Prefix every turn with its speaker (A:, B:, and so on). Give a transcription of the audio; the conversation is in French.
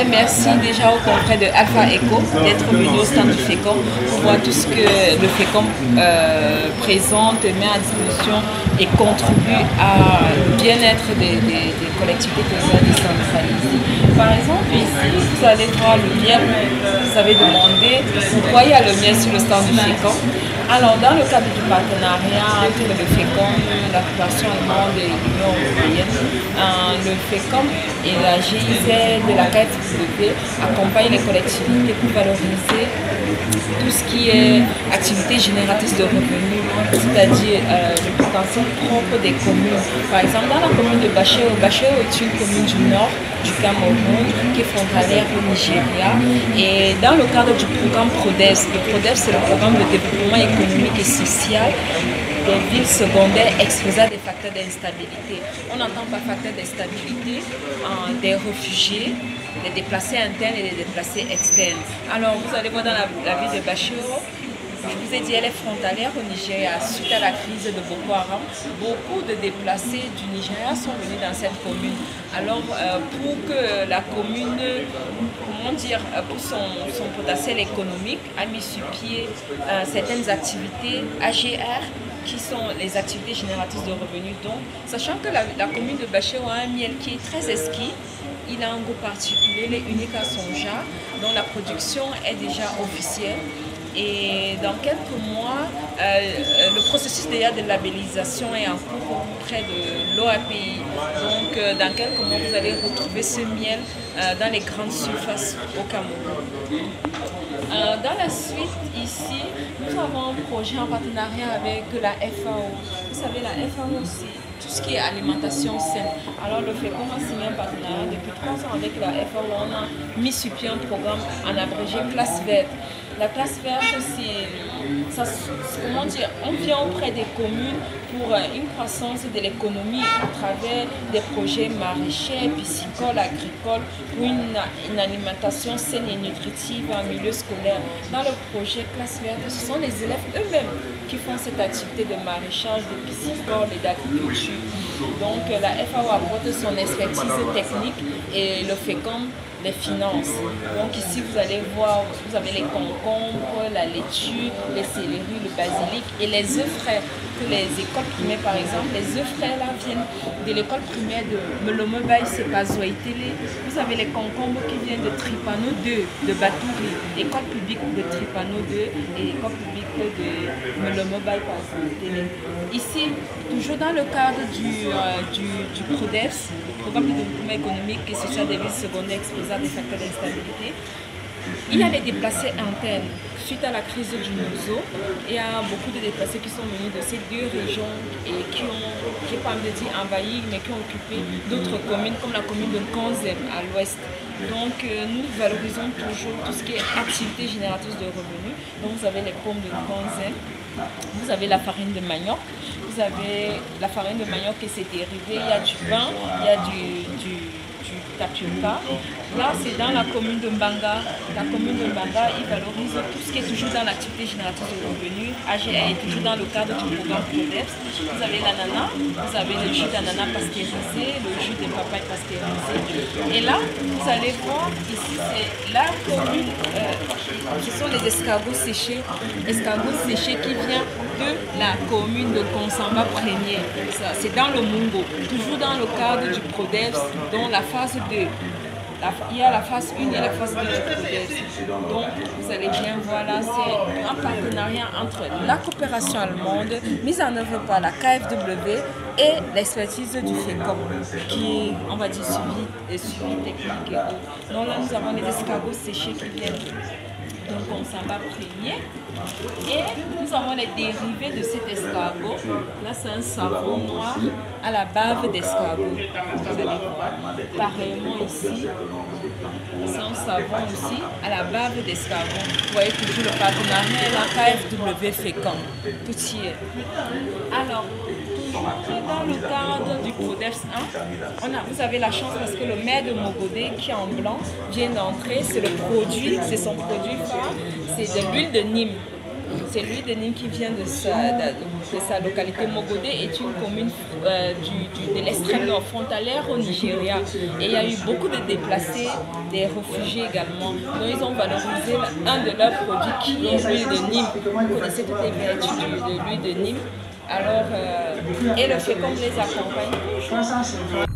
A: dirais merci déjà aux confrères de Alpha Eco d'être venus au stand du FECOM pour voir tout ce que le FECOM présente, met à disposition et contribue à le bien-être des collectivités territoriales décentralisées. Par exemple, ici, vous allez voir le miel, vous avez demandé pourquoi il y a le miel sur le stand du FECOM. Alors, dans le cadre du partenariat entre le FECOM, la Fédération allemande et l'Union européenne, le FECOM et la GIZ de la KFW accompagnent les collectivités pour valoriser tout ce qui est activité génératrice de revenus, c'est-à-dire le potentiel propre des communes. Par exemple, dans la commune de Bachéo, Bachéo est une commune du nord du Cameroun qui est frontalière au Nigeria. Et dans le cadre du programme PRODES, le PRODES c'est le programme de développement économique et social des villes secondaires exposées à des facteurs d'instabilité. On n'entend pas facteurs d'instabilité des réfugiés, des déplacés internes et des déplacés externes. Alors vous allez voir dans la ville de Bachéo, je vous ai dit, elle est frontalière au Nigeria. Suite à la crise de Boko Haram, beaucoup de déplacés du Nigeria sont venus dans cette commune. Alors, pour que la commune, comment dire, pour son potentiel économique, a mis sur pied certaines activités AGR, qui sont les activités génératrices de revenus. Donc, sachant que la commune de Bachéo a un miel qui est très exquis, il a un goût particulier, il est unique à son genre, dont la production est déjà officielle. Et dans quelques mois, le processus déjà de labellisation est en cours auprès de l'OAPI. Donc dans quelques mois, vous allez retrouver ce miel dans les grandes surfaces au Cameroun. Dans la suite, ici, nous avons un projet en partenariat avec la FAO. Vous savez, la FAO, c'est tout ce qui est alimentation saine. Alors, le FECOM a signé un partenariat depuis 3 ans avec la FAO. On a mis sur pied un programme en abrégé Classe Verte. La classe verte, c'est, comment dire, on vient auprès des communes pour une croissance de l'économie à travers des projets maraîchers, piscicoles, agricoles, pour une alimentation saine et nutritive en milieu scolaire. Dans le projet classe verte, ce sont les élèves eux-mêmes qui font cette activité de maraîchage, de piscicole et d'agriculture. Donc la FAO apporte son expertise technique et le FECOM les finances. Donc ici vous allez voir, vous avez les concombres, la laitue, les céleri, le basilic et les œufs frais que les écoles primaires par exemple, les œufs frais là viennent de l'école primaire de Melomobaï, c'est pas Zoïtélé. Vous avez les concombres qui viennent de Tripano 2, de Batouri, école publique de Tripano 2 et école publique de Melomobaï par Zoïtélé. Ici, toujours dans le cadre du PRODES, le programme de développement économique et social des villes secondaires exposées à des facteurs d'instabilité, il y a les déplacés internes. Suite à la crise du Nozo, il y a beaucoup de déplacés qui sont venus de ces 2 régions et qui ont, je n'ai pas envie de dire envahi, mais qui ont occupé d'autres communes comme la commune de Nkonzem à l'ouest. Donc nous valorisons toujours tout ce qui est activité génératrice de revenus. Donc vous avez les pommes de Nkonzem, vous avez la farine de manioc, vous avez la farine de manioc et ses dérivés, il y a du pain, il y a du tapioca. Là, c'est dans la commune de Mbanga. La commune de Mbanga, il valorise tout ce qui est toujours dans l'activité génératrice de revenus. AGR est toujours dans le cadre du programme PRODES. Vous avez l'ananas, vous avez le jus d'ananas pasteurisé, le jus de papaye pasteurisé. Et là, vous allez voir, ici, c'est la commune, ce sont les escargots séchés qui viennent de la commune de Konsamba Premier. C'est dans le Mungo, toujours dans le cadre du PRODES, dont la phase 2. Il y a la phase 1 et la phase 2 du PRODES. Donc, vous allez bien voir là, c'est un partenariat entre la coopération allemande, mise en œuvre par la KFW et l'expertise du FECOM, qui est, on va dire, suivi technique. Donc là, nous avons les escargots séchés qui viennent. Donc on s'en va premier et nous avons les dérivés de cet escargot. Là c'est un savon noir à la bave d'escargot. Vous allez voir. Pareillement ici, c'est un savon aussi à la bave d'escargot. Vous voyez toujours le partenariat, la KFW FECOM. Tout y est. Alors, dans le cadre du PRODES 1, vous avez la chance parce que le maire de Mogodé qui est en blanc vient d'entrer, c'est son produit phare, c'est de l'huile de Nîmes. C'est l'huile de Nîmes qui vient de sa localité. Mogodé est une commune de l'extrême nord, frontalière au Nigeria. Et il y a eu beaucoup de déplacés, des réfugiés également. Donc ils ont valorisé un de leurs produits qui est l'huile de Nîmes. Vous connaissez toutes les vertus de l'huile de Nîmes. Alors, et le fécombe les accompagne toujours.